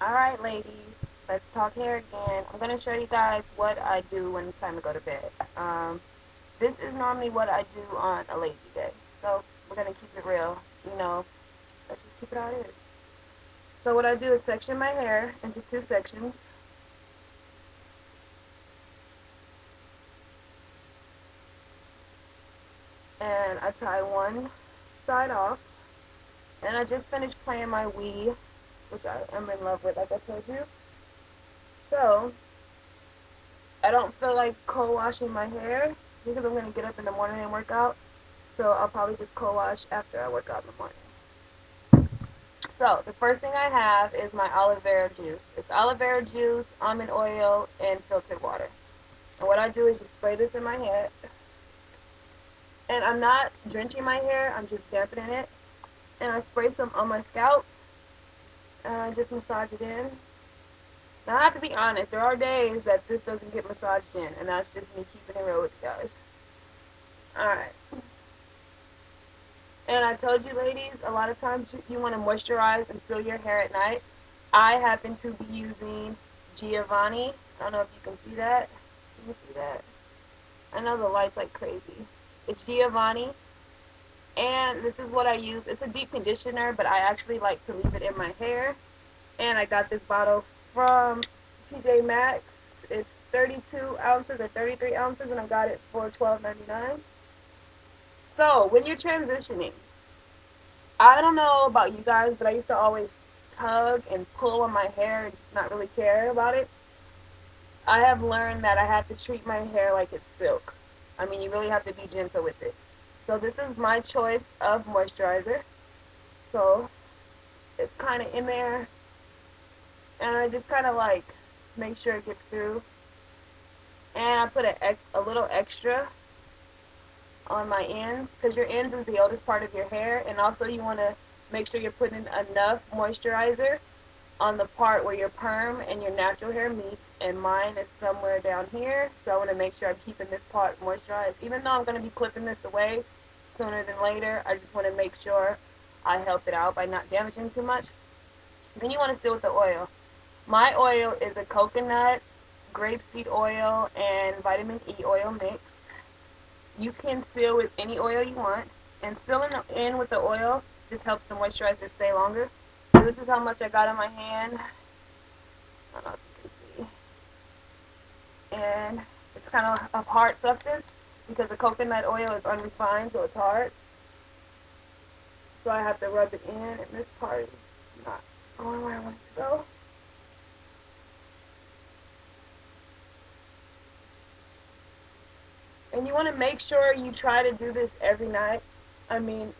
Alright ladies, let's talk hair again. I'm going to show you guys what I do when it's time to go to bed. This is normally what I do on a lazy day. So we're going to keep it real. Let's just keep it how it is. So what I do is section my hair into two sections. And I tie one side off. And I just finished playing my weave, which I am in love with, like I told you. So I don't feel like co-washing my hair because I'm going to get up in the morning and work out. So I'll probably just co-wash after I work out in the morning. So the first thing I have is my aloe vera juice. It's aloe vera juice, almond oil, and filtered water. And what I do is just spray this in my head. And I'm not drenching my hair, I'm just dampening it. And I spray some on my scalp. And I just massage it in. Now I have to be honest, there are days that this doesn't get massaged in, and that's just me keeping it real with you guys. Alright. And I told you ladies, a lot of times you want to moisturize and seal your hair at night. I happen to be using Giovanni. I don't know if you can see that. Can you see that? I know the light's like crazy. It's Giovanni. And this is what I use. It's a deep conditioner, but I actually like to leave it in my hair. And I got this bottle from TJ Maxx. It's 32 ounces or 33 ounces, and I got it for $12.99. So, when you're transitioning, I don't know about you guys, but I used to always tug and pull on my hair and just not really care about it. I have learned that I have to treat my hair like it's silk. I mean, you really have to be gentle with it. So this is my choice of moisturizer. So, it's kind of in there. And I just kind of like make sure it gets through. And I put a little extra on my ends, because your ends is the oldest part of your hair. And also you want to make sure you're putting enough moisturizer on the part where your perm and your natural hair meets. And mine is somewhere down here. So I want to make sure I'm keeping this part moisturized. Even though I'm going to be clipping this away sooner than later, I just want to make sure I help it out by not damaging too much. Then you want to seal with the oil. My oil is a coconut, grapeseed oil, and vitamin E oil mix. You can seal with any oil you want, and sealing in with the oil just helps the moisturizer stay longer. So this is how much I got on my hand. I don't know if you can see. And it's kind of a hard substance because the coconut oil is unrefined, so it's hard. So I have to rub it in, and this part is not going where I want it to go. And you want to make sure you try to do this every night. I mean,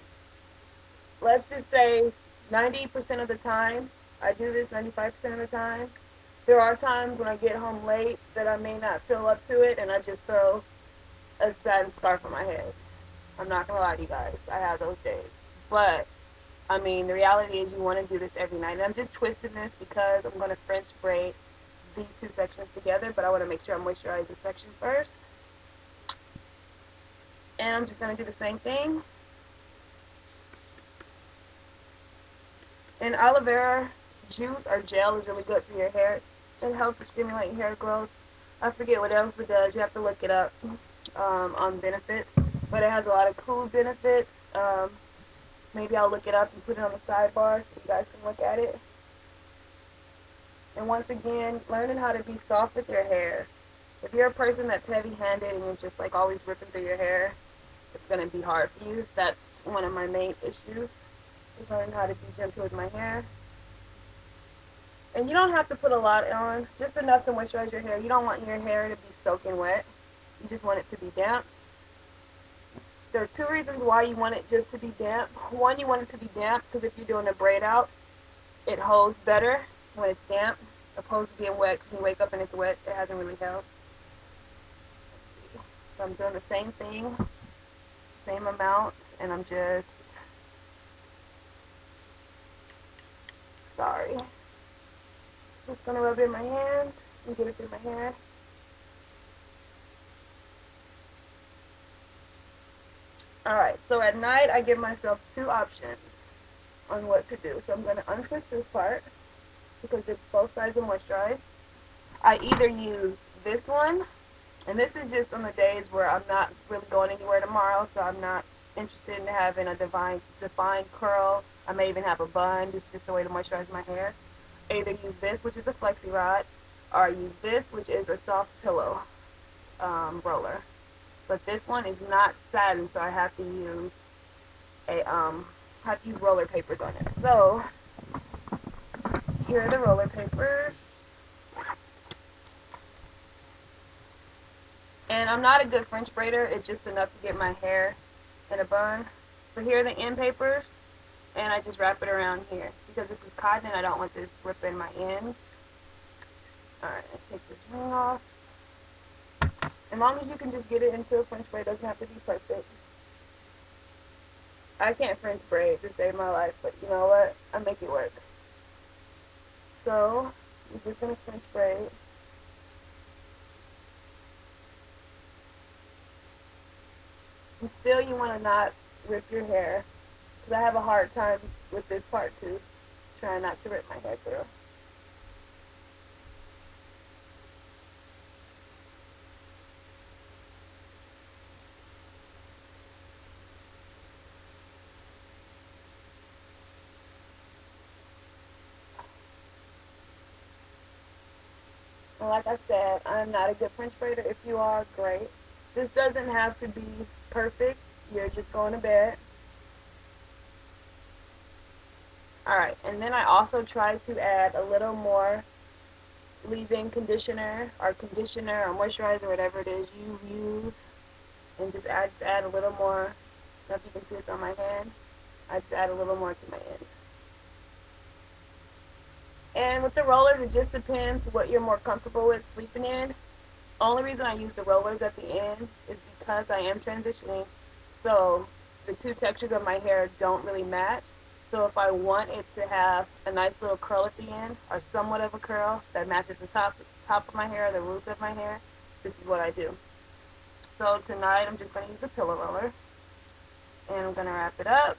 let's just say 90% of the time, I do this 95% of the time. There are times when I get home late that I may not feel up to it, and I just throw a satin scarf on my head. I'm not going to lie to you guys. I have those days. But, I mean, the reality is you want to do this every night. And I'm just twisting this because I'm going to French braid these two sections together, but I want to make sure I moisturize this section first. And I'm just going to do the same thing. And aloe vera juice or gel is really good for your hair. It helps to stimulate hair growth. I forget what else it does. You have to look it up on benefits. But it has a lot of cool benefits. Maybe I'll look it up and put it on the sidebar so you guys can look at it. And once again, learning how to be soft with your hair. If you're a person that's heavy-handed and you're just like always ripping through your hair, it's going to be hard for you. That's one of my main issues, is learning how to be gentle with my hair. And you don't have to put a lot on, just enough to moisturize your hair. You don't want your hair to be soaking wet. You just want it to be damp. There are two reasons why you want it just to be damp. One, you want it to be damp because if you're doing a braid out, it holds better when it's damp, opposed to being wet, because when you wake up and it's wet, it hasn't really held. Let's see. So I'm doing the same thing, same amount, and I'm just, just going to rub it in my hands and get it through my hair. Alright, so at night I give myself two options on what to do. So I'm going to untwist this part. because both sides are moisturized. I either use this one, and this is just on the days where I'm not really going anywhere tomorrow, so I'm not interested in having a defined curl. I may even have a bun. This is just a way to moisturize my hair. I either use this, which is a flexi rod, or I use this, which is a soft pillow roller. But this one is not satin, so I have to use roller papers on it. So here are the roller papers. And I'm not a good French braider. It's just enough to get my hair in a bun. So here are the end papers, and I just wrap it around here. Because this is cotton and I don't want this ripping my ends. Alright, I take this ring off. As long as you can just get it into a French braid, it doesn't have to be perfect. I can't French braid to save my life, but you know what? I make it work. So, I'm just going to French braid. And still, you want to not rip your hair, because I have a hard time with this part too, trying not to rip my hair through. And like I said, I'm not a good French braider. If you are, great. This doesn't have to be perfect. You're just going to bed. Alright, and then I also try to add a little more leave-in conditioner or moisturizer, whatever it is you use. And just add a little more. I don't know if you can see it's on my hand. I just add a little more to my end. And with the rollers, it just depends what you're more comfortable with sleeping in. Only reason I use the rollers at the end is because I am transitioning, so the two textures of my hair don't really match. So if I want it to have a nice little curl at the end, or somewhat of a curl that matches the top of my hair, the roots of my hair, this is what I do. So tonight I'm just going to use a pillow roller, and I'm going to wrap it up,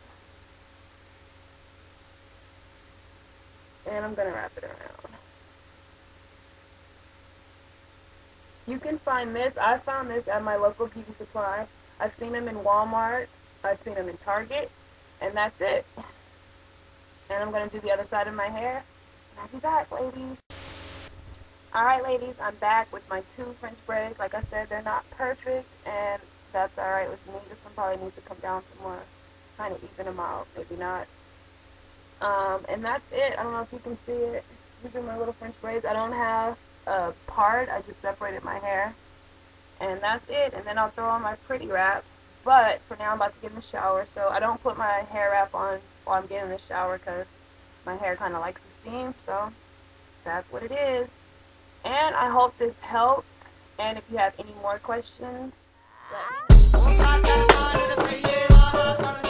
and I'm going to wrap it around. You can find this. I found this at my local beauty supply. I've seen them in Walmart. I've seen them in Target. And that's it. And I'm going to do the other side of my hair. And I'll be back, ladies. Alright, ladies. I'm back with my two French braids. Like I said, they're not perfect. And that's alright with me. This one probably needs to come down some more. Kind of even them out. Maybe not. And that's it. I don't know if you can see it. These are my little French braids. I don't have a part. I just separated my hair. And that's it. And then I'll throw on my pretty wrap. But for now, I'm about to get in the shower. So I don't put my hair wrap on while I'm getting in the shower because my hair kind of likes the steam. So that's what it is. And I hope this helped. And if you have any more questions, let me know.